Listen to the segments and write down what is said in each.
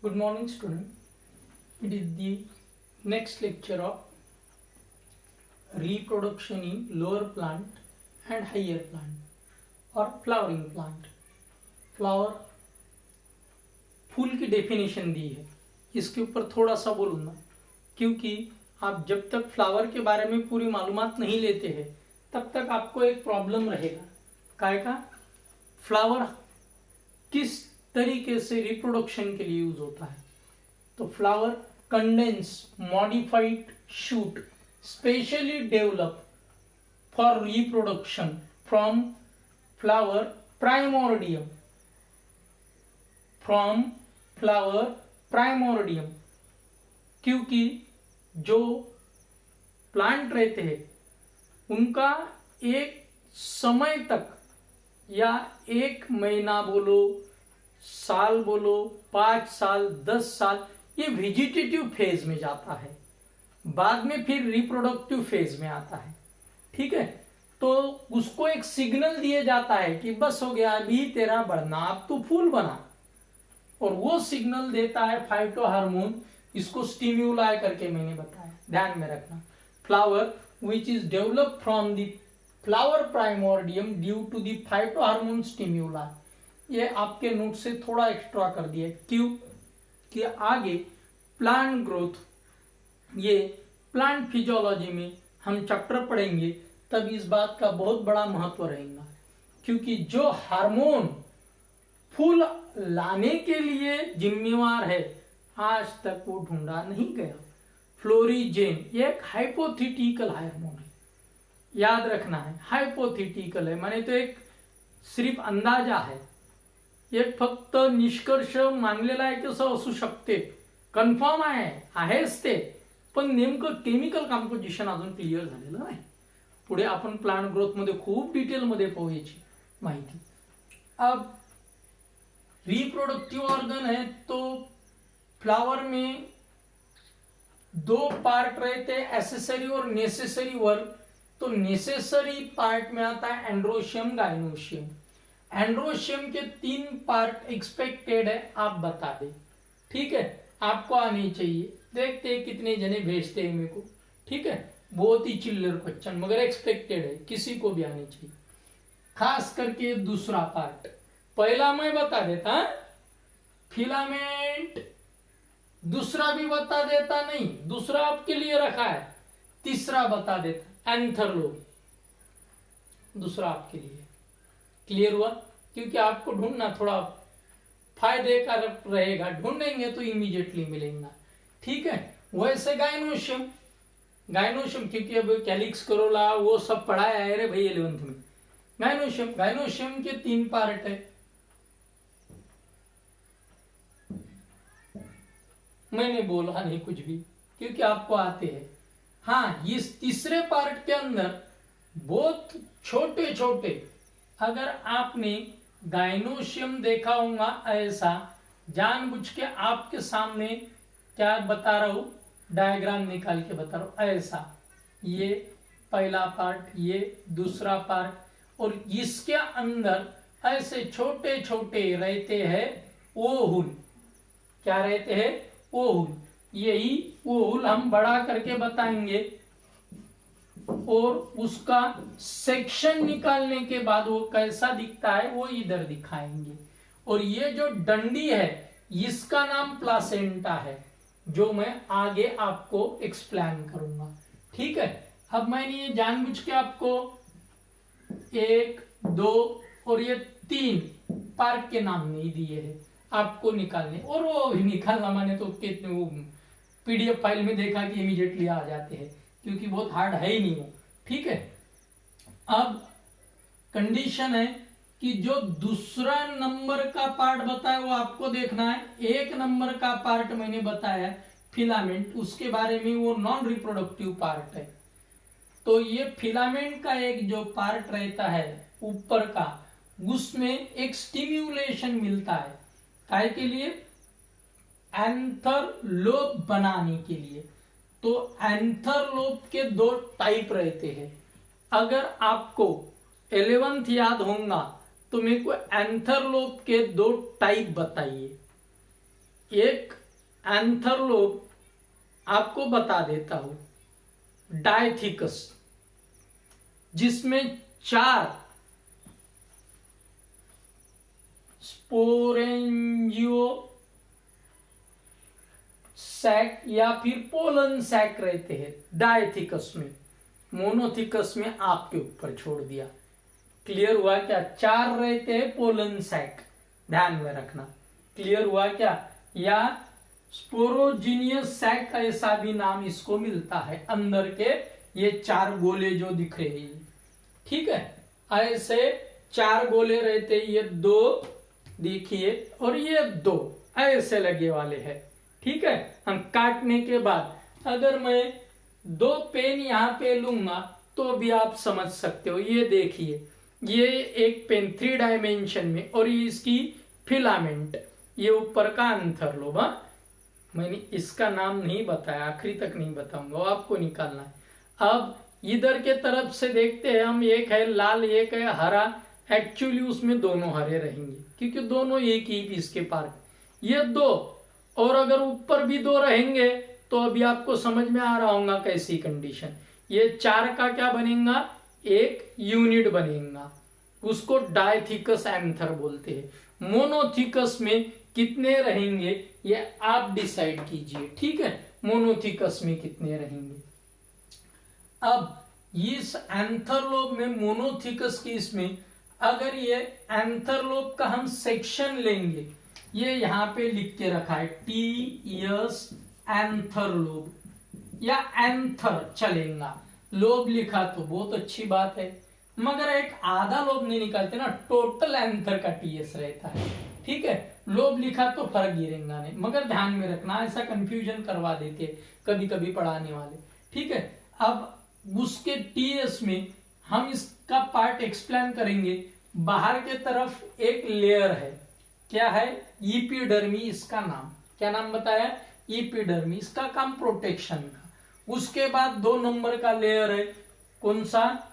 Good morning, student. It is the next lecture of reproduction in lower plant and higher plant or flowering plant. Flower फूल की definition दी है, इसके ऊपर थोड़ा सा बोलूँगा क्योंकि आप जब तक फ्लावर के बारे में पूरी मालूमात नहीं लेते हैं तब तक आपको एक प्रॉब्लम रहेगा काय का फ्लावर किस तरीके से रिप्रोडक्शन के लिए यूज होता है। तो flower condense modified shoot specially develop for reproduction from flower primordium क्योंकि जो प्लांट रहते हैं उनका एक समय तक या एक महीना बोलो, साल बोलो, 5 साल, 10 साल, ये वेजिटेटिव फेज में जाता है, बाद में फिर रिप्रोडक्टिव फेज में आता है। ठीक है, तो उसको एक सिग्नल दिया जाता है कि बस हो गया, अभी तेरा बढ़ना, अब तू फूल बना, और वो सिग्नल देता है फाइटो हार्मोन, इसको स्टिम्युलाई करके मैंने बताया, ध्यान में रखना। Flower which is develop from the flower primordium due to the phyto hormone stimuli. ये आपके नोट से थोड़ा एक्स्ट्रा कर दिया, क्यों कि आगे प्लांट ग्रोथ, ये प्लांट फिजियोलॉजी में हम चैप्टर पढ़ेंगे तब इस बात का बहुत बड़ा महत्व रहेगा, क्योंकि जो हार्मोन फूल लाने के लिए जिम्मेवार है आज तक वो ढूंढा नहीं गया। फ्लोरिजेन एक हाइपोथेटिकल हार्मोन है, याद रखना है, हाइपोथेटिकल है, माने तो एक सिर्फ अंदाजा है, एक फक्त निष्कर्ष मानलेला आहे कसं असू शकते, कन्फर्म आहेच ते, पण नेमकं केमिकल कॉम्पोजिशन अजून क्लिअर झालेलं नाही। पुढे आपण प्लांट ग्रोथ मध्ये खूप डिटेल मध्ये पाहू याची माहिती। अब रिप्रोडक्टिव ऑर्गन है तो फ्लावर में 2 पार्ट रहते हैं, एसेसरी और नेसेसरी वर्क। तो नेसेसरी पार्ट में आता है एंड्रोशियम, गाइनोशियम। एंड्रोशियम के 3 पार्ट एक्सपेक्टेड है, आप बता दे, ठीक है, आपको आनी चाहिए, देखते हैं कितने जने भेजते हैं मेरे को, ठीक है, बहुत ही चिल्लर क्वेश्चन मगर एक्सपेक्टेड है, किसी को भी आनी चाहिए। खास करके दूसरा पार्ट, पहला मैं बता देता फिलामेंट, दूसरा भी बता देता, नहीं दूसरा आपके लिए रखा है, तीसरा बता देता एंथर लोब, दूसरा आपके लिए। क्लियर हुआ? क्योंकि आपको ढूंढना थोड़ा फायदे का रहेगा, ढूंढेंगे तो इमीडिएटली मिलेगा, ठीक है। वैसे गाइनोशियम, क्योंकि अब कैलिक्स करोला वो सब पढ़ाया है रे भाई 11th में। गाइनोशियम के 3 पार्ट है, मैंने बोला नहीं कुछ भी क्योंकि आपको आते हैं। हाँ, इस तीसरे पार्ट के अंदर बहुत छोटे छोटे, अगर आपने गाइनोशियम देखा होगा ऐसा, जानबूझ के आपके सामने क्या बता रहा हूं, डायग्राम निकाल के बता रहा हूं, ऐसा, ये पहला पार्ट, ये दूसरा पार्ट, और इसके अंदर ऐसे छोटे छोटे रहते हैं ओहुल। क्या रहते हैं? ओहुल। यही ओहुल हम बड़ा करके बताएंगे और उसका सेक्शन निकालने के बाद वो कैसा दिखता है वो इधर दिखाएंगे। और ये जो डंडी है इसका नाम प्लासेंटा है, जो मैं आगे आपको एक्सप्लेन करूंगा, ठीक है। अब मैंने ये जानबूझ के आपको 1, 2 और ये 3 पार्ट के नाम नहीं दिए हैं, आपको निकालने, और वो निकालना माने तो कितने वो पीडीएफ फाइल में देखा कि इमीडिएटली आ जाते हैं, क्योंकि बहुत हार्ड है ही नहीं वो, ठीक है। अब कंडीशन है कि जो दूसरा नंबर का पार्ट बताया वो आपको देखना है। 1 नंबर का पार्ट मैंने बताया फिलामेंट, उसके बारे में वो नॉन रिप्रोडक्टिव पार्ट है। तो ये फिलामेंट का एक जो पार्ट रहता है ऊपर का, उसमें एक स्टिम्युलेशन मिलता है, काय के लिए? एंथर लोब बनाने के लिए। तो एंथर लोब के 2 टाइप रहते हैं। अगर आपको 11th याद होगा तो मेरे को एंथर लोब के 2 टाइप बताइए। एक एंथर लोब आपको बता देता हूं, डायथिकस, जिसमें 4 स्पोरेंजियो सैक या फिर पोलन सैक रहते हैं डायथिकस में। मोनोथिकस में आपके ऊपर छोड़ दिया। क्लियर हुआ क्या? 4 रहते हैं पोलन सैक, ध्यान में रखना। क्लियर हुआ क्या? या स्पोरोजीनियस सैक ऐसा भी नाम इसको मिलता है। अंदर के ये 4 गोले जो दिख रहे हैं, ठीक है, ऐसे 4 गोले रहते, ये 2 देखिए और ये 2 ऐसे लगे वाले हैं, ठीक है। हम काटने के बाद अगर मैं 2 पेन यहां पे लूंगा तो भी आप समझ सकते हो। ये देखिए, ये एक पेन 3 डायमेंशन में, और ये इसकी फिलामेंट, ये ऊपर का एंथर लोब। मैंने इसका नाम नहीं बताया, आखिरी तक नहीं बताऊंगा, वो आपको निकालना है। अब इधर के तरफ से देखते हैं हम, एक है लाल एक है हरा। एक्चुअली उसमें दोनों हरे रहेंगे क्योंकि दोनों एक ही पीस के पार्ट। ये 2, और अगर ऊपर भी 2 रहेंगे तो अभी आपको समझ में आ रहा होगा कैसी कंडीशन। ये 4 का क्या बनेगा? एक यूनिट बनेगा, उसको डायथिकस एंथर बोलते हैं। मोनोथिकस में कितने रहेंगे ये आप डिसाइड कीजिए, ठीक है। मोनोथिकस में कितने रहेंगे? अब इस एंथर लोब में, मोनोथिकस की इसमें, अगर ये एंथर लोब का हम सेक्शन लेंगे, ये यहां पे लिख के रखा है टीएस एंथर लोब या एंथर चलेगा। लोब लिखा तो बहुत अच्छी बात है, मगर एक आधा लोब नहीं निकालते ना, टोटल एंथर का टीएस रहता है, ठीक है। लोब लिखा तो फर्क गिरेगा नहीं, मगर ध्यान में रखना, ऐसा कंफ्यूजन करवा देते कभी कभी पढ़ाने वाले, ठीक है। अब उसके टीएस में हम इसका पार्ट एक्सप्लेन करेंगे। बाहर के तरफ एक लेयर है, क्या है? इपिडर्मी इसका नाम। क्या नाम बताया? इपिडर्मी। इसका काम प्रोटेक्शन का। उसके बाद 2 नंबर का लेयर है, कौन सा?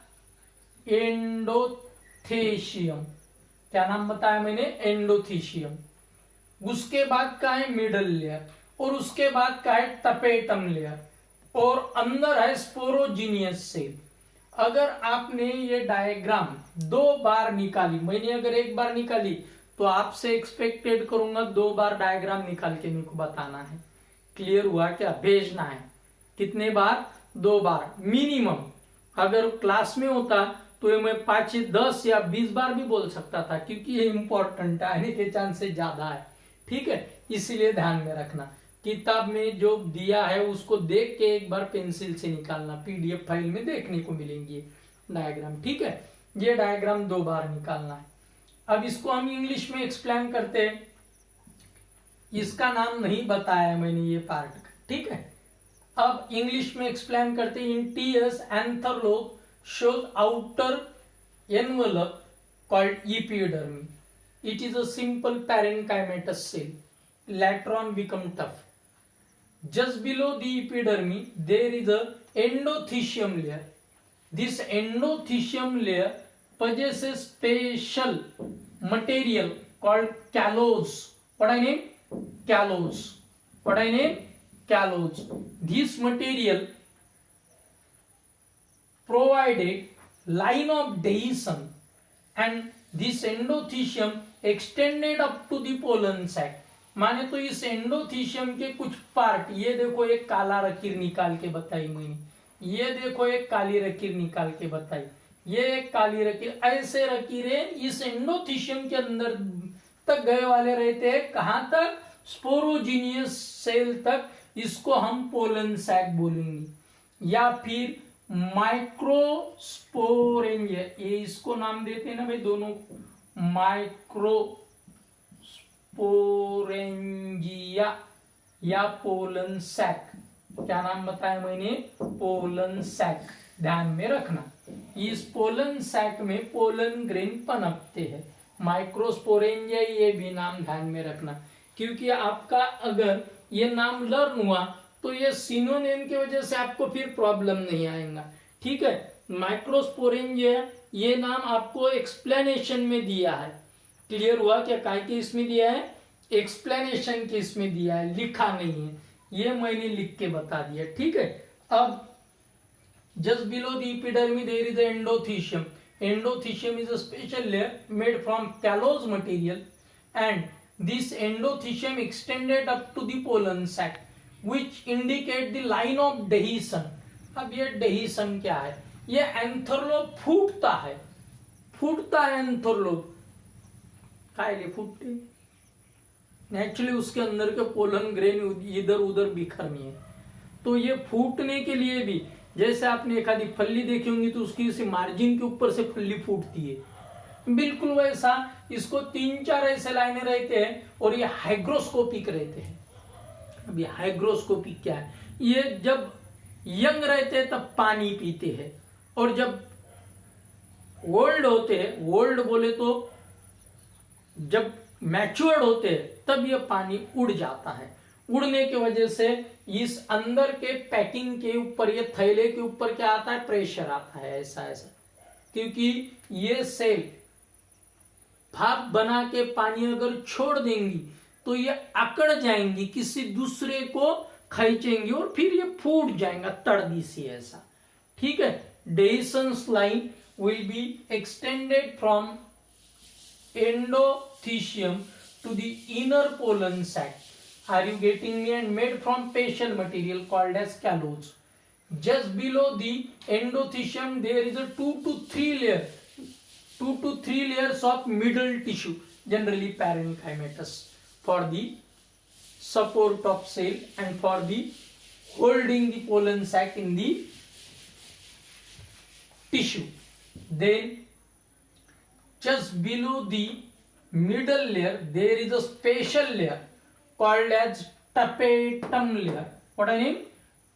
एंडोथेशियम। क्या नाम बताया मैंने? एंडोथेशियम। उसके बाद का है मिडल लेयर, और उसके बाद का है टपेटम लेयर, और अंदर है स्पोरोजीनियस सेल। अगर आपने ये डायग्राम 2 बार निकाली, मैंने अगर 1 बार निकाली तो आपसे एक्सपेक्टेड करूंगा 2 बार डायग्राम निकाल के मेरे को बताना है। क्लियर हुआ क्या? भेजना है। कितने बार? 2 बार मिनिमम। अगर क्लास में होता तो ये मैं 5, 10 या 20 बार भी बोल सकता था, क्योंकि ये इंपॉर्टेंट है, आने के चांसेस ज्यादा है, ठीक है। इसीलिए ध्यान में रखना, किताब में जो दिया है उसको देख के एक बार पेंसिल से निकालना, पीडीएफ फाइल में देखने को मिलेंगी डायग्राम, ठीक है। ये डायग्राम 2 बार निकालना है। अब इसको हम इंग्लिश में एक्सप्लेन करते हैं। इसका नाम नहीं बताया मैंने ये पार्ट का, ठीक है। अब इंग्लिश में एक्सप्लेन करते हैं। In TS anther lobe shows outer envelope called epidermy. It is a simple parenchymatous cell. Later on become tough. Just below the epidermy there is a endothecium layer. This endothecium layer possesses special material called callose. What I name? Callose. What I name? Callose. This material provided line of adhesion, and this endothecium extended up to the pollen sac. माने तो इस endothecium के कुछ part, ये देखो एक काला लकीर निकाल के बताई मैंने, ये देखो एक काली लकीर निकाल के बताई, ये एक काली लकीर, ऐसे लकीरें इस एंडोथीशियम के अंदर तक गए वाले रहते हैं। कहां तक? स्पोरोजीनियस सेल तक। इसको हम पोलन सैक बोलेंगे या फिर माइक्रोस्पोरेंजिया, ये इसको नाम देते हैं ना भाई दोनों, माइक्रोस्पोरेंजिया या पोलन सैक। क्या नाम बताया मैंने? Pollen sac. ध्यान में रखना, इस पोलन सैक में पोलन ग्रेन पनपते हैं। माइक्रोस्पोरेंजिया, ये भी नाम ध्यान में रखना, क्योंकि आपका अगर ये नाम लर्न हुआ तो ये सिनोनिम की वजह से आपको फिर प्रॉब्लम नहीं आएगा, ठीक है। माइक्रोस्पोरेंजिया ये नाम आपको एक्सप्लेनेशन में दिया है। क्लियर हुआ क्या? काय के इसमें दिया है? एक्सप्लेनेशन के इसमें दिया है, लिखा नहीं है, ये मैंने लिख के बता दिया, ठीक है। अब just below the epidermis there is a endothecium. Endothecium is a special layer made from callose material, and this endothecium extended up to the pollen sac, which indicate the line of dehiscence. अब ये dehiscence क्या है? ये एंथरलोब फूटता है एंथरलोब, काय लिए फूटते? Naturally उसके अंदर के पोलन ग्रेन इधर उधर बिखरनी है, तो ये फूटने के लिए भी, जैसे आपने एक आधी फल्ली देखी होंगी तो उसकी इसी मार्जिन के ऊपर से फल्ली फूटती है, बिल्कुल वैसा इसको 3-4 ऐसे लाइनें रहते हैं और ये हाइग्रोस्कोपिक रहते हैं। अब ये हाइग्रोस्कोपिक क्या है? ये जब यंग रहते हैं तब पानी पीते हैं, और जब ओल्ड होते हैं, ओल्ड बोले तो जब मैच्योर्ड होते हैं, तब ये पानी उड़ जाता है। उड़ने की वजह से इस अंदर के पैकिंग के ऊपर, ये थैले के ऊपर क्या आता है? प्रेशर आता है, ऐसा ऐसा, क्योंकि ये सेल भाप बना के पानी अगर छोड़ देंगी तो ये अकड़ जाएंगी, किसी दूसरे को खींचेंगी और फिर ये फूट जाएगा तड़दी सी, ऐसा, ठीक है। dehiscence line will be extended from endothecium to the inner pollen sac. Are you getting me? And made from facial material called as callose. Just below the endothecium there is a 2 to 3 layers of middle tissue, generally parenchymatous, for the support of cell and for the holding the pollen sac in the tissue. Then just below the middle layer there is a special layer called as tapetum layer. What I mean?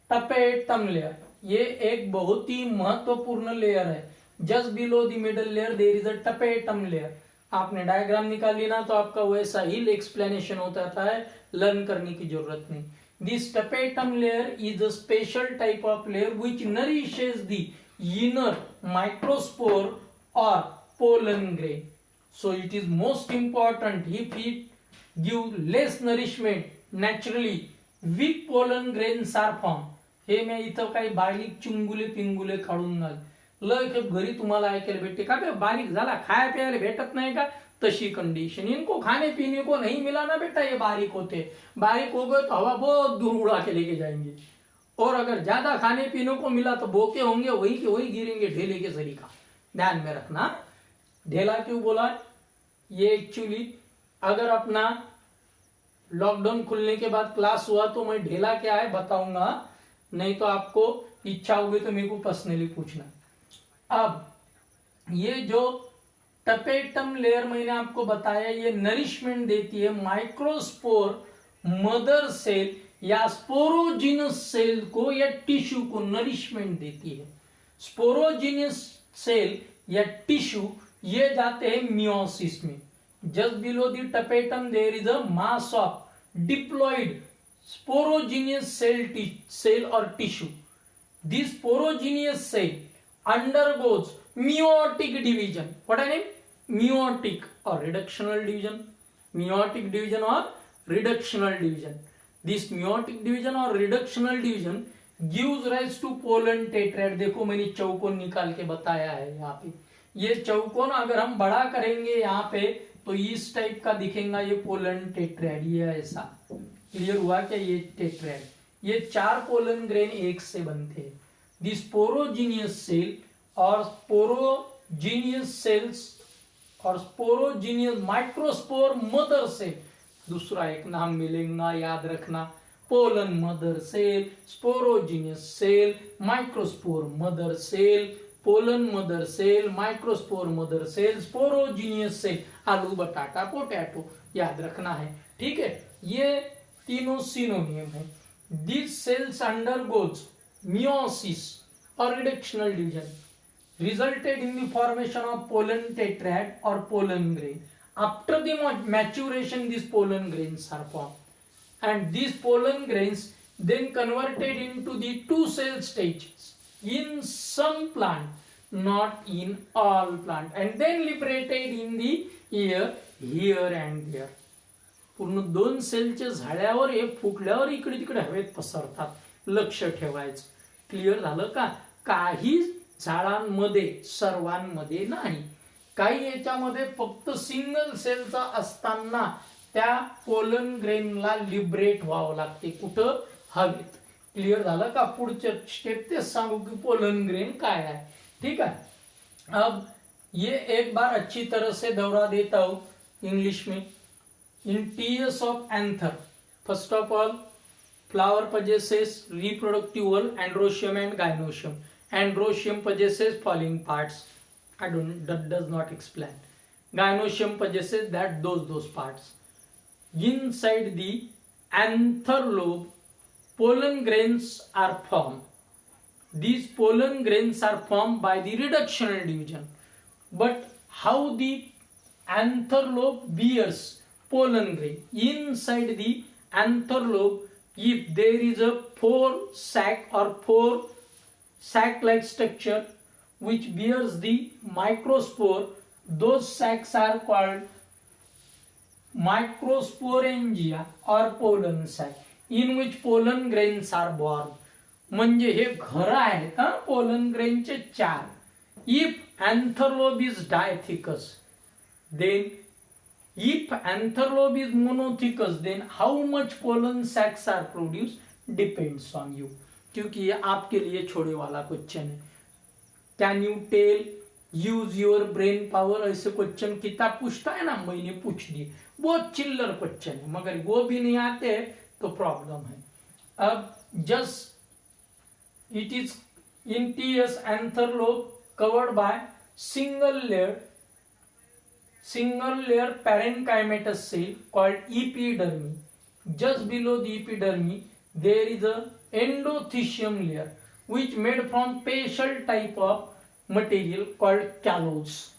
Tapetum layer. ये एक बहुत ही महत्वपूर्ण layer है। Just below the middle layer there is a tapetum layer. आपने diagram निकाल ली ना तो आपका वैसा ही एक्सप्लेनेशन होता है, लर्न करने की जरूरत नहीं। This tapetum layer is a special type of layer which nourishes the inner microspore or pollen grain. So it is most important. If it give less nourishment, naturally weak pollen grains are formed. हे मी इथं काही बारीक चिंगुले पिंगुले काढून लय घरी तुम्हाला ऐकायला भेटते का? बारीक झाला, खाया प्यायला भेटत नाही का? तशी कंडीशन, इनको खाने पीने को नहीं मिला ना बेटा, ये बारीक होते, बारीक हो गए तो हवा बहुत दूर उड़ा के लेके जाएंगे, और अगर ज्यादा खाने पीने को मिला तो बोके होंगे, वही के वही गिरेंगे ढेले के सरीका। ध्यान में रखना। ढेला क्यों बोला? ये एक्चुअली अगर अपना लॉकडाउन खुलने के बाद क्लास हुआ तो मैं ढेला क्या है बताऊंगा, नहीं तो आपको इच्छा होगी तो मेरे को पर्सनली पूछना। अब ये जो टपेटम लेयर मैंने आपको बताया, ये नरिशमेंट देती है माइक्रोस्पोर मदर सेल या स्पोरोजिनस सेल को या टिश्यू को नरिशमेंट देती है। स्पोरोजिनस सेल या टिश्यू ये जाते हैं मियोसिस में। Just below the tapetum there is a mass of diploid sporogenous cell or tissue. This sporogenous cell undergoes meiotic division. What I mean? Meiotic or reductional division. Meiotic division or reductional division. This meiotic division or reductional division gives rise to pollen tetrad. देखो मैंने चौकोन निकाल के बताया है यहाँ पे। ये चौकोन अगर हम बड़ा करेंगे यहाँ पे तो इस टाइप का दिखेगा ये पोलन टेट्रैड, ये ऐसा। क्लियर हुआ क्या? ये टेट्रैड, ये 4 पोलन ग्रेन एक से बनते हैं। दिस स्पोरोजिनियस सेल और स्पोरोजिनियस सेल्स और स्पोरोजिनियस माइक्रोस्पोर मदर सेल, दूसरा एक नाम मिलेगा, याद रखना। Pollen mother cell, sporogenous cell, microspore mother cell, pollen mother cell, microspore mother cell, sporogenous cell. आलू बटाटा पोटैटो याद रखना है, ठीक है। ये तीनों सिनोनियम है। दिस सेल्स अंडरगोज मियोसिस और reductional division resulted in the formation of pollen tetrad or pollen grain. After the maturation, these pollen grains are formed, and these pollen grains then converted into the 2 cell stages in some plant, not in all plant, and then liberated in the air here and there. पूर्ण 2 सेलच्या झाड्यावर एक फुटल्यावर इकडे तिकडे हवेत पसरतात, लक्ष ठेवायचं. Clear झालं का? काही झाडांमध्ये, सर्वांमध्ये नाही, काही याच्यामध्ये फक्त सिंगल सेलचा असताना त्या पोलन ग्रेनला लिबरेट व्हावं लागते. कुठं? हवेत. क्लिअर झालं का? पुढच्या स्टेप ते सांगू की पोलन ग्रेन काय आहे. ठीक है. अब ये एक बार अच्छी तरह से दोहरा देता हूं इंग्लिश में. In TS of anther, first of all, flower possesses reproductive wall, androecium and gynoecium. Androecium possesses following parts. That does not explain. Gynoecium possesses those parts. Inside the anther lobe, pollen grains are formed. These pollen grains are formed by the reductional division. But how the anther lobe bears pollen grain? Inside the anther lobe, if there is a 4 sac-like structure which bears the microspore, those sacs are called microsporangia or pollen sac, in which pollen grains are born. म्हणजे हे घर आहेत pollen ग्रेनचे 4. If anther lobe is diathecous, then if anther lobe is monothecous, then how much pollen sacs are produced depends on you. क्योंकि ये आपके लिए छोड़े वाला question है. Can you tell, use your brain power, ऐसे क्वेश्चन किताब पूछता है ना, मैंने पूछ दिए. बहुत चिल्लर क्वेश्चन है, मगर वो भी नहीं आते तो प्रॉब्लम है. अब just it is in TS anther lobe covered by single layer parenchymatous cell called epidermy. Just below the epidermy there is a endothecium layer which made from special type of material called callose.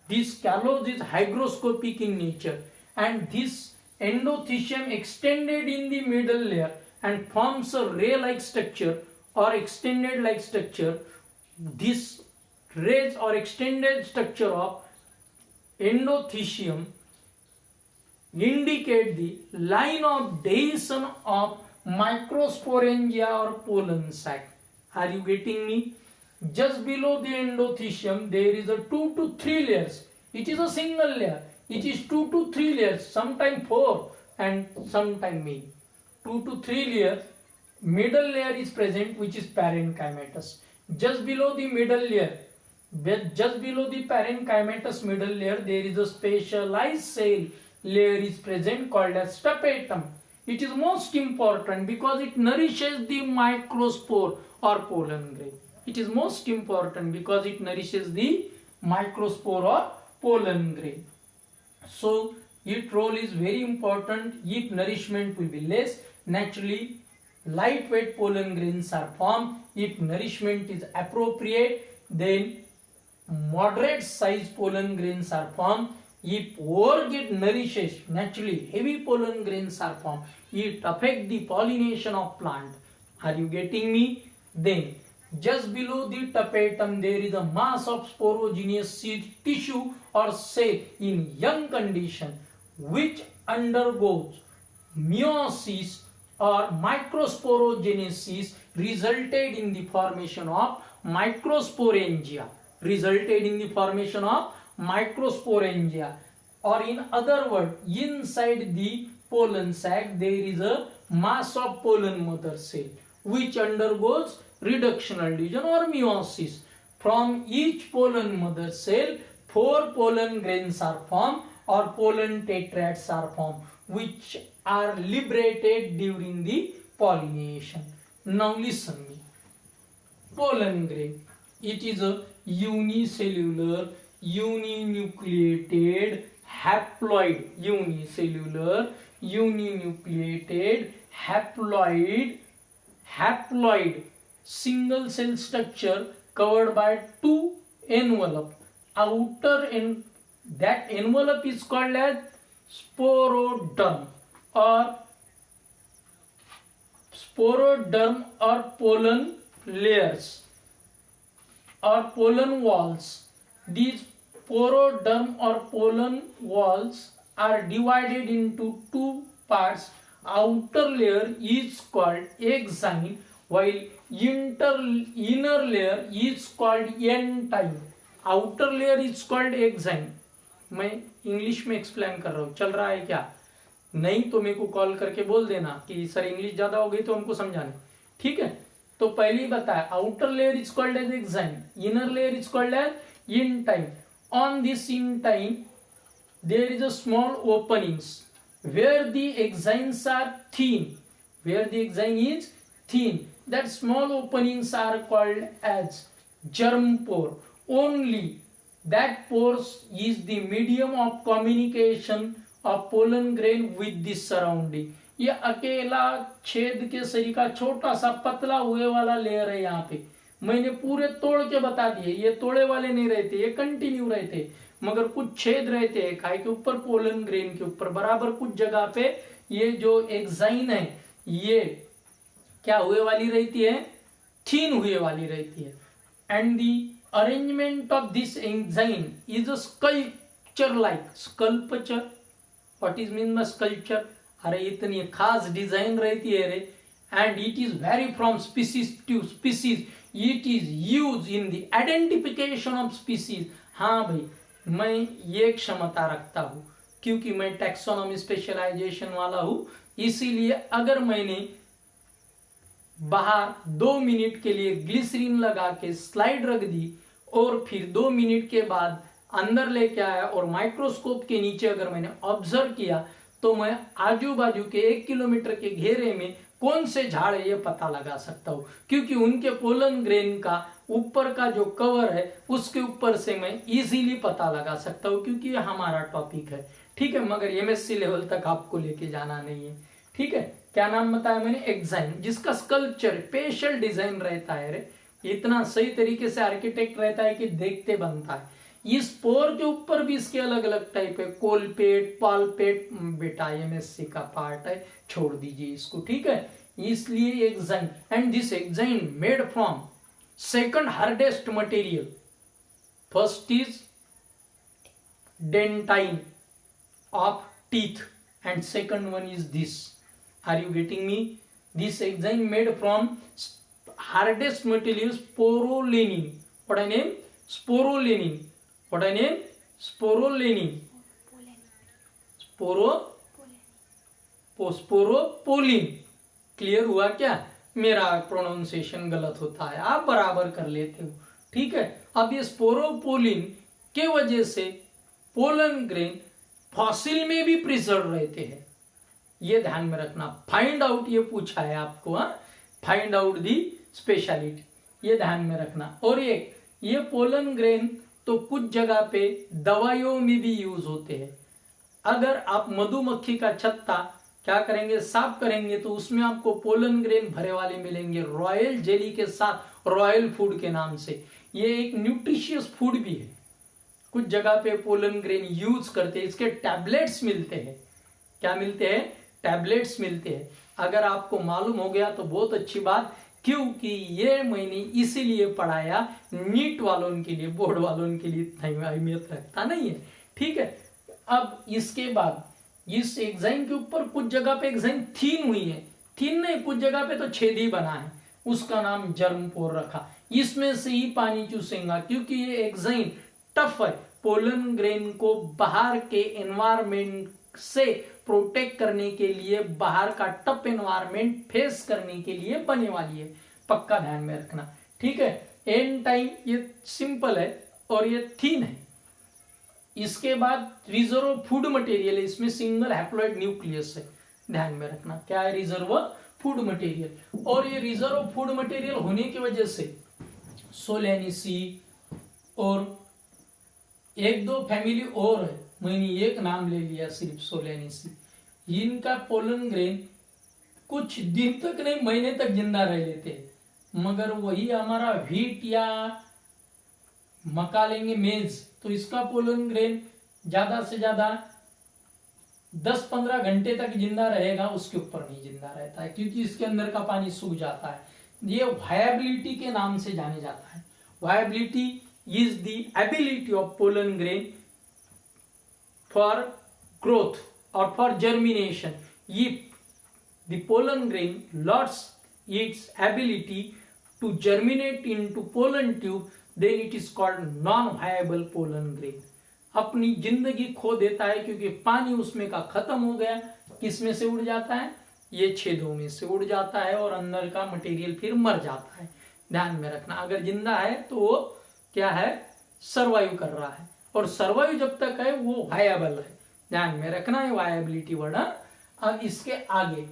This callose is hygroscopic in nature, and this endothecium extended in the middle layer and forms a ray-like structure or extended like structure. This rays or extended structure of endothecium indicate the line of dehiscence of microsporangia or pollen sac. Are you getting me? Just below the endothecium there is a 2 to 3 layers. It is a single layer. It is 2 to 3 layers, sometimes 4 and sometimes many. 2 to 3 layers. Middle layer is present, which is parenchymatous. Just below the middle layer, just below the parenchymatous middle layer, there is a specialized cell layer is present called as tapetum. It is most important because it nourishes the microspore or pollen grain. It is most important because it nourishes the microspore or pollen grain. So its role is very important. If nourishment will be less, naturally lightweight pollen grains are formed. If nourishment is appropriate, then moderate size pollen grains are formed. If over get nourishes, naturally heavy pollen grains are formed. It affect the pollination of plant. Are you getting me? Then just below the tapetum there is a mass of sporogenous seed tissue or cell in young condition which undergoes meiosis or microsporogenesis, resulted in the formation of microsporangia. Or in other words, inside the pollen sac there is a mass of pollen mother cell which undergoes reductional division or meiosis. From each pollen mother cell 4 pollen grains are formed or pollen tetrads are formed, which are liberated during the pollination. Now listen me. Pollen grain. It is a unicellular, uninucleated, haploid, haploid single cell structure covered by 2 envelope. That envelope is called as sporoderm or pollen layers or pollen walls. These sporoderm or pollen walls are divided into two parts. Outer layer is called exine while inner layer is called end-time. Outer layer is called exine. मैं English में explain कर रहा हूँ, चल रहा है क्या? नहीं तो मेरे को कॉल करके बोल देना कि सर इंग्लिश ज्यादा हो गई तो हमको समझाने, ठीक है? तो पहले ही बताया, outer layer is called as exine, inner layer is called as intine. On this intine there is a small openings where the exines are thin, where the exine is thin, that small openings are called as germ pore. Only that pores is the medium of communication of pollen grain with the surrounding. ये अकेला छेद के शरीर का छोटा सा पतला हुए वाला लेयर है. यहाँ पे मैंने पूरे तोड़ के बता दिए, ये तोड़े वाले नहीं रहते, ये कंटिन्यू रहते, मगर कुछ छेद रहते हैं काय के ऊपर, पोलन ग्रेन के ऊपर बराबर कुछ जगह पे. ये जो एक्साइन है ये क्या हुए वाली रहती है? थीन हुए वाली रहती है. And the arrangement of this exine is a sculpture like. Sculpture, what is mean by sculpture? अरे इतनी खास डिजाइन रहती है रे. And it is very from species to species. It is use in the identification of species. हाँ भाई, मैं ये क्षमता रखता हूं क्योंकि मैं टैक्सोनॉमी स्पेशलाइजेशन वाला हूं. इसीलिए अगर मैंने बाहर 2 मिनट के लिए ग्लिसरीन लगा के स्लाइड रख दी और फिर 2 मिनट के बाद अंदर लेके आया और माइक्रोस्कोप के नीचे अगर मैंने ऑब्जर्व किया तो मैं आजू बाजू के 1 किलोमीटर के घेरे में कौन से झाड़ है ये पता लगा सकता हूं, क्योंकि उनके पोलन ग्रेन का ऊपर का जो कवर है उसके ऊपर से मैं इजीली पता लगा सकता हूं, क्योंकि ये हमारा टॉपिक है, ठीक है? मगर एमएससी लेवल तक आपको लेके जाना नहीं है, ठीक है? क्या नाम बताया मैंने? एक्साइन, जिसका स्कल्पचर स्पेशल डिजाइन रहता है रे. इतना सही तरीके से आर्किटेक्ट रहता है कि देखते बनता है. इस पोर के ऊपर भी इसके अलग अलग टाइप है, कोलपेट, पालपेट. बेटा एमएससी का पार्ट है, छोड़ दीजिए इसको, ठीक है? इसलिए exine. And this exine made from second hardest material. First is dentine of teeth and second one is this. Are you getting me? This exine made from hardest material sporolanin. What I name? Sporolanin. What I name? Sporolanin. Sporopollen. Clear हुआ क्या? मेरा pronunciation गलत होता है, आप बराबर कर लेते हो, ठीक है? अब ये स्पोरोपोलिन के वजह से पोलन ग्रेन फॉसिल में भी प्रिजर्व रहते हैं. ये ध्यान में रखना. फाइंड आउट ये पूछा है आपको, हाँ? फाइंड आउट दी स्पेशलिटी, ये ध्यान में रखना. और ये पोलन ग्रेन तो कुछ जगह पे दवाइयों में भी यूज होते हैं. अगर आप मधुमक्खी का छत्ता क्या करेंगे, साफ करेंगे, तो उसमें आपको पोलन ग्रेन भरे वाले मिलेंगे रॉयल जेली के साथ, रॉयल फूड के नाम से. ये एक न्यूट्रिशियस फूड भी है. कुछ जगह पे पोलन ग्रेन यूज करते हैं. इसके टैबलेट्स मिलते हैं. क्या मिलते हैं? टैबलेट्स मिलते हैं. अगर आपको मालूम हो गया तो बहुत अच्छी बात, क्योंकि ये मैंने इसीलिए पढ़ाया, नीट वालों के लिए, बोर्ड वालों के लिए इतना अहमियत रखता नहीं है, ठीक है? अब इसके बाद इस एक्साइन के ऊपर कुछ जगह पे एक्साइन थीन हुई है. थीन नहीं, कुछ जगह पे तो छेद ही बना है, उसका नाम जर्म पोर रखा. इसमें से ही पानी चूसेगा क्योंकि ये एक्साइन टफ है. पोलन ग्रेन को बाहर के एनवायरमेंट से प्रोटेक्ट करने के लिए, बाहर का टफ एनवायरमेंट फेस करने के लिए बने वाली है. पक्का ध्यान में रखना, ठीक है? एंड टाइम ये सिंपल है और ये थीन है. इसके बाद रिजर्व फूड मटेरियल है. इसमें सिंगल हैप्लॉइड न्यूक्लियस है, ध्यान में रखना. क्या है? Reserve food material. और ये रिजर्व फूड मटेरियल होने की वजह से सोलेनिसी और 1-2 फैमिली और है, मैंने एक नाम ले लिया सिर्फ, सोलेनिसी. इनका पोलन ग्रेन कुछ दिन तक नहीं, महीने तक जिंदा रह लेते हैं. मगर वही हमारा व्हीट या मक्का लेंगे, मेज, तो इसका पोलन ग्रेन ज्यादा से ज्यादा 10-15 घंटे तक जिंदा रहेगा, उसके ऊपर नहीं जिंदा रहता है क्योंकि इसके अंदर का पानी सूख जाता है. ये वायबिलिटी के नाम से जाने जाता है. Viability is the ability of pollen grain for growth or for germination. If the pollen grain lost its ability to germinate into pollen tube, then it is called non-viable pollen grain. अपनी जिंदगी खो देता है क्योंकि पानी उसमें का खत्म हो गया. किस में से उड़ जाता है? ये छेदों में से उड़ जाता है और अंदर का मटेरियल फिर मर जाता है. ध्यान में रखना, अगर जिंदा है तो वो क्या है? सर्वाइव कर रहा है, और सर्वाइव जब तक है वो वायबल है. ध्यान में रखना है वायबिलिटी वर्ड. अब इसके आगे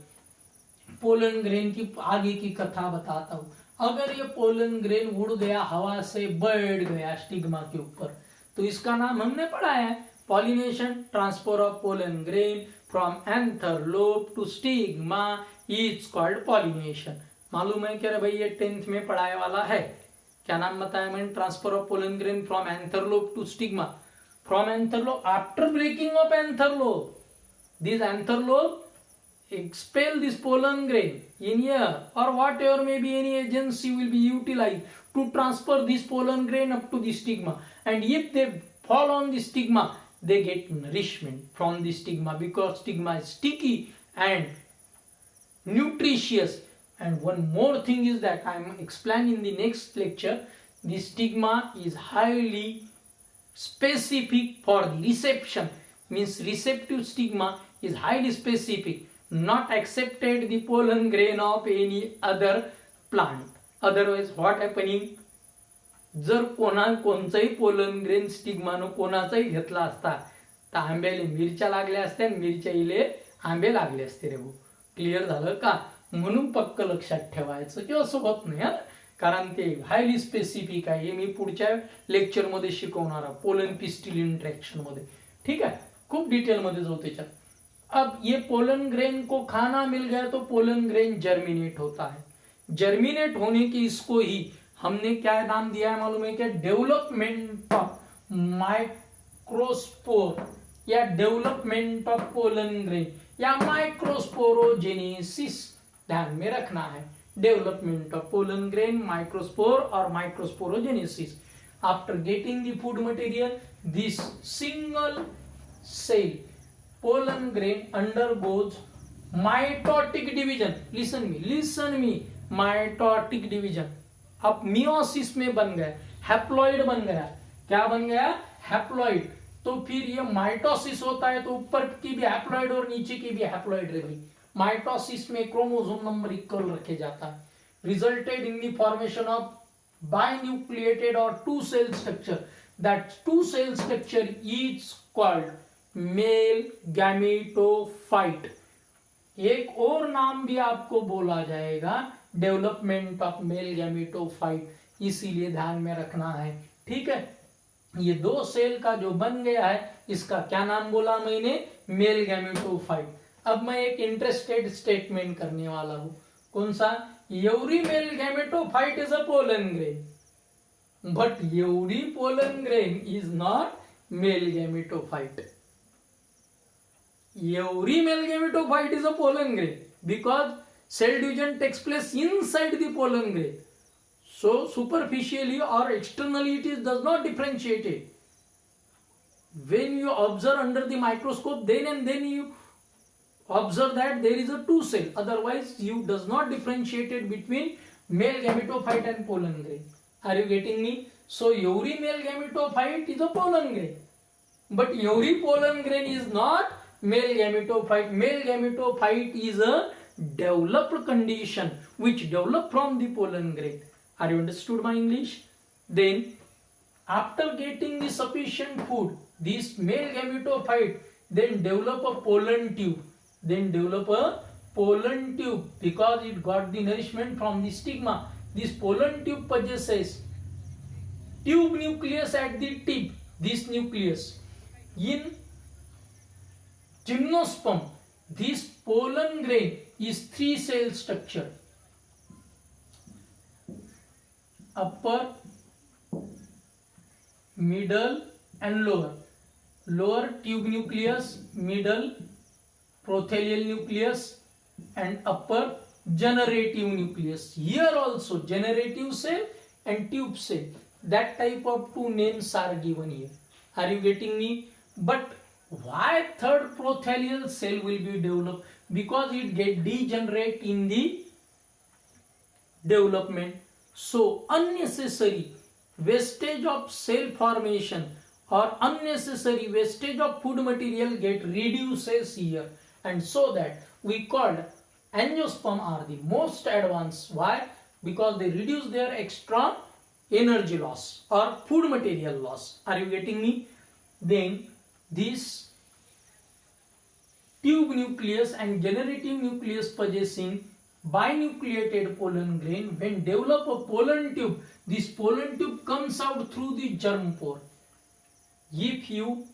पोलन ग्रेन की आगे की कथा बताता हूं. अगर ये पोलन ग्रेन उड़ गया, हवा से बैठ गया स्टिग्मा के ऊपर, तो इसका नाम हमने पढ़ा है pollination. Transfer of pollen grain from anther lobe to stigma is called pollination. मालूम है क्या भाई? ये 10th में पढ़ाए वाला है. क्या नाम बताया मैंने? Transfer of pollen grain from anther lobe to stigma. From anther lobe, after breaking of anther lobe, this anther lobe expel this pollen grain in air or whatever may be any agency will be utilized to transfer this pollen grain up to the stigma, and if they fall on the stigma they get nourishment from the stigma because stigma is sticky and nutritious. And one more thing is that I am explaining in the next lecture, the stigma is highly specific for reception, means receptive stigma is highly specific, not accepted the pollen grain of any other plant. Otherwise what happening, जर कोणचाही pollen grain स्टिग्मानं कोणाचाही घेतला असता तर आंब्याला मिरच्या लागल्या असत्या आणि मिरच्याईले आंबे लागले असते रे भाऊ. क्लिअर झालं का? म्हणून पक्क लक्षात ठेवायचं की असं होत नाही, कारण ते हायली स्पेसिफिक आहे. हे मी पुढच्या लेक्चर मध्ये शिकवणार आहे पोलन पिस्टिल इंटरेक्शन मध्ये. ठीक है, खूप डिटेल मध्ये जाऊ त्याच्यात. अब ये पोलन ग्रेन को खाना मिल गया तो पोलन ग्रेन जर्मिनेट होता है. जर्मिनेट होने की इसको ही हमने क्या नाम दिया है मालूम है क्या? डेवलपमेंट ऑफ माइक्रोस्पोर या डेवलपमेंट ऑफ पोलन ग्रेन या माइक्रोस्पोरोजेनेसिस. ध्यान में रखना है, development of pollen grain, microspore और microsporogenesis. After getting the food material, this single cell pollen grain undergoes mitotic division. listen me, mitotic division. अब meiosis में बन गया, हैप्लॉइड बन गया. क्या बन गया? हैप्लॉइड. तो फिर ये माइटोसिस होता है तो ऊपर की भी हैप्लॉइड और नीचे की भी हैप्लॉइड रह गई. माइटोसिस में क्रोमोसोम नंबर इक्वल रखे जाता है. Resulted in the formation of binucleated और two cell structure. That two cell structure is called male gametophyte. एक और नाम भी आपको बोला जाएगा डेवलपमेंट ऑफ मेल गैमेटोफाइट, इसीलिए ध्यान में रखना है. ठीक है, ये दो सेल का जो बन गया है इसका क्या नाम बोला मैंने? Male gametophyte. अब मैं एक इंटरेस्टेड स्टेटमेंट करने वाला हूं. कौन सा? Every male gametophyte is a pollen grain, but every pollen grain is not male gametophyte. Every male gametophyte is a pollen grain because cell division takes place inside the pollen grain. So superficially or externally it is does not differentiate it. When you observe under the microscope, then you observe that there is a two cell. Otherwise you does not differentiate it between male gametophyte and pollen grain. Are you getting me? So every male gametophyte is a pollen grain, but every pollen grain is not male gametophyte. Male gametophyte is a developed condition which develop from the pollen grain. Are you understood my English? Then after getting the sufficient food, this male gametophyte then develop a pollen tube. Because it got the nourishment from the stigma. This pollen tube possesses tube nucleus at the tip. This nucleus in gymnosperm, this pollen grain is three cell structure. Upper, middle and lower. Lower tube nucleus, middle prothelial nucleus and upper generative nucleus. Here also generative cell and tube cell. That type of two names are given here. Are you getting me? But Why third prothelial cell will be developed? Because it get degenerate in the development. So unnecessary wastage of cell formation or unnecessary wastage of food material get reduces here, and so that we called angiosperm are the most advanced. Why? Because they reduce their extra energy loss or food material loss. Are you getting me? Then this tube nucleus and generative nucleus possessing binucleated pollen grain, when develop a pollen tube, this pollen tube comes out through the germ pore. If you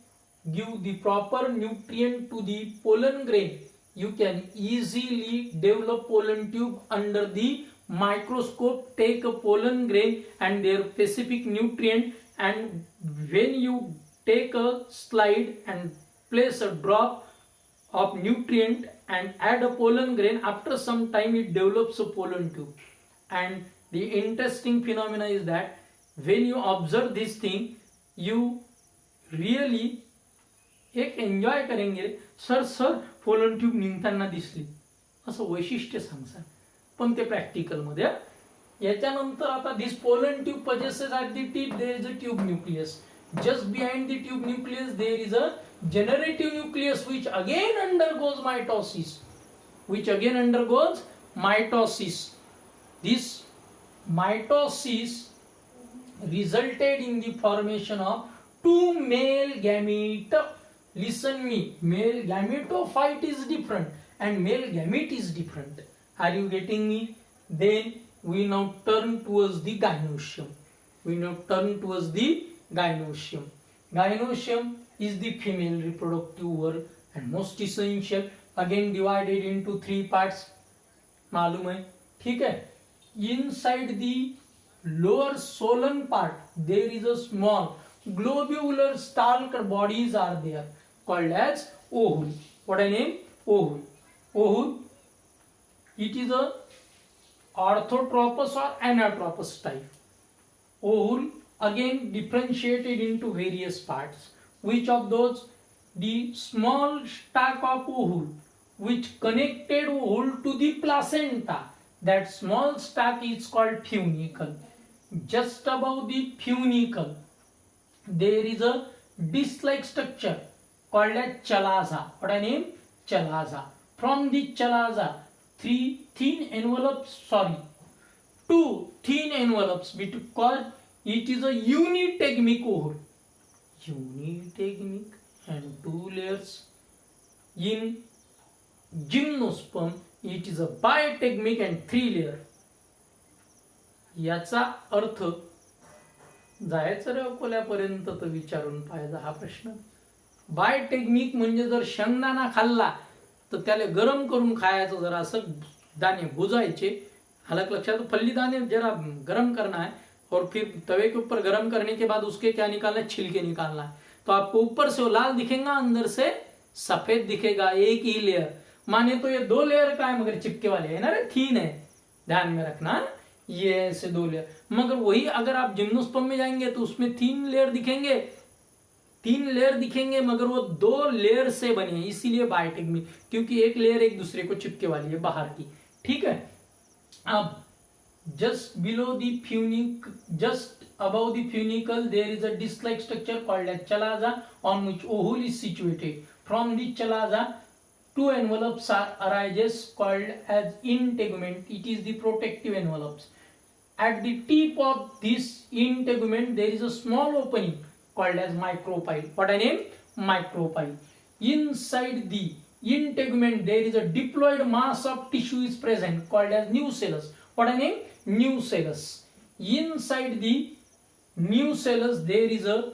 give the proper nutrient to the pollen grain, you can easily develop pollen tube under the microscope, take a pollen grain and their specific nutrient, and when you take a slide and place a drop of nutrient and add a pollen grain, after some time it develops a pollen tube. And the interesting phenomena is that when you observe this thing, you really एक enjoy करेंगे. Sir pollen tube निघताना दिसली असं वैशिष्ट्य सांगसा, पण ते practical मध्ये. याच्यानंतर आता this pollen tube possesses at the tip there is a tube nucleus. Just behind the tube nucleus there is a generative nucleus which again undergoes mitosis. This mitosis resulted in the formation of two male gamete. Listen me, male gametophyte is different and male gamete is different. Are you getting me? Then we now turn towards the gynoecium. Gynoecium is the female reproductive organ and most essential, again divided into three parts. मालूम है? ठीक है. Inside the lower solan part there is a small globular stalk bodies are there called as ovule. What I name? Ovule. It is a orthotropous or anatropous type. Ovule again differentiated into various parts. Which of those? The small stalk of ovule which connected ovule to the placenta. That small stalk is called funicle. Just above the funicle there is a disc-like structure called as chalaza. What I name? Chalaza. From the chalaza, two thin envelopes because it is a unitegmic ovule. Unitegmic, and two layers. In gymnosperm it is a bitegmic and three layer. याचा अर्थ जायचं रे अकोल्यापर्यंत तर विचारून पाहिजे हा प्रश्न. बायटेक्निक म्हणजे जर शेंगदाणा खाल्ला तर त्याला गरम करून खायचं, जरा असं दाणे भुजायचे. हालांकि लक्षात, फली दाने जरा गरम करना है और फिर तवे के ऊपर गरम करने के बाद उसके क्या निकालना है? छिलके निकालना है. तो आपको ऊपर से वो लाल दिखेगा, अंदर से सफेद दिखेगा, एक ही लेयर. माने तो ये दो लेयर का है मगर चिपके वाले है ना रे, थीन है, ध्यान में रखना. ये ऐसे दो लेयर, मगर वही अगर आप जिम्नोस्पर्म में जाएंगे तो उसमें तीन लेयर दिखेंगे मगर वो दो लेयर से बने हैं, इसीलिए बायोटेक्निक, क्योंकि एक लेयर एक दूसरे को चिपके वाली है बाहर की. ठीक है. अब just above the funicle there is a disc-like structure called as chalaza on which ovule is situated. From the chalaza two envelopes arises called as integument. It is the protective envelopes. At the tip of this integument there is a small opening called as micropyle. What I name? Micropyle. Inside the integument there is a diploid mass of tissue is present called as nucellus. What I name? Nucellus. Inside the nucellus there is a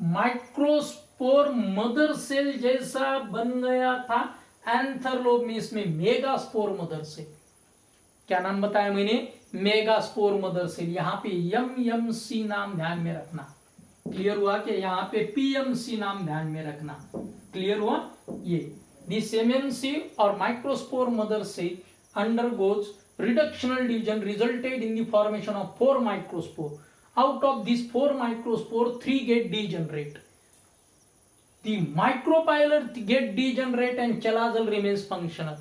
microspore mother cell जैसा बन गया था एंथरलोब में. इसमें megaspore mother cell. क्या नाम बताया मैंने? Megaspore mother cell. यहाँ पे MMC नाम ध्यान में रखना. क्लियर हुआ? कि यहाँ पे PMC नाम ध्यान में रखना. क्लियर हुआ? ये this MMC or microspore mother cell undergoes reductional division resulted in the formation of 4 microspore. Out of these 4 microspore 3 get degenerate. the micropylar get degenerate and chalazal remains functional.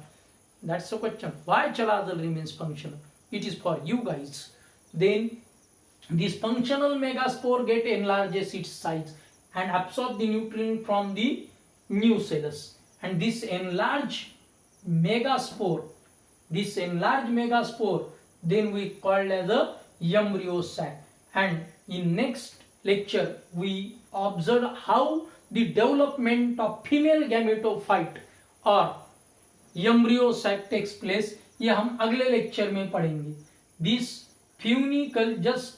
That's the question. Why chalazal remains functional? It is for you guys. Then this functional megaspore get enlarges its size and absorb the nutrient from the new cells. And this enlarged megaspore, then we called as a embryo sac. And in next lecture we observe how the development of female gametophyte और embryo sac takes place. ये हम अगले lecture में पढ़ेंगे. This funicle, just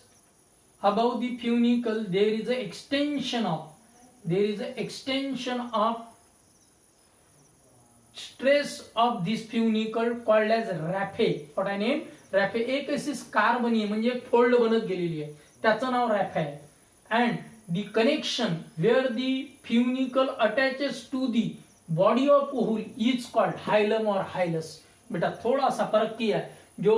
above the funicle there is a extension of stress of this funicle called as raphe. What I name raphe. एक अशी scar बनी आहे, म्हणजे एक फोल्ड बनत गेलेली आहे, त्याचं नाव रॅफे आहे. and the connection where the funicle attaches to the body of oohul is called hilum or hilus. बेटा थोड़ा सा फर्क किया है. जो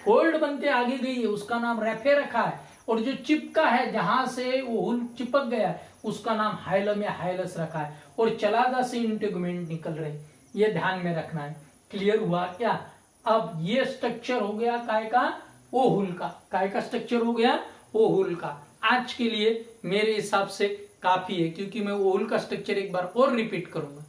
फोल्ड बनते आगे गई है उसका नाम रैफे रखा है, और जो चिपका है जहां से ओहुल चिपक गया है उसका नाम हाइलम या हाइलस रखा है. और चलाजा से इंटेगुमेंट निकल रहे, ये ध्यान में रखना है. क्लियर हुआ क्या? अब ये स्ट्रक्चर हो गया काय का? ओहुल का. काय का स्ट्रक्चर हो गया? ओहुल का. आज के लिए मेरे हिसाब से काफी है, क्योंकि मैं ओहुल का स्ट्रक्चर एक बार और रिपीट करूंगा.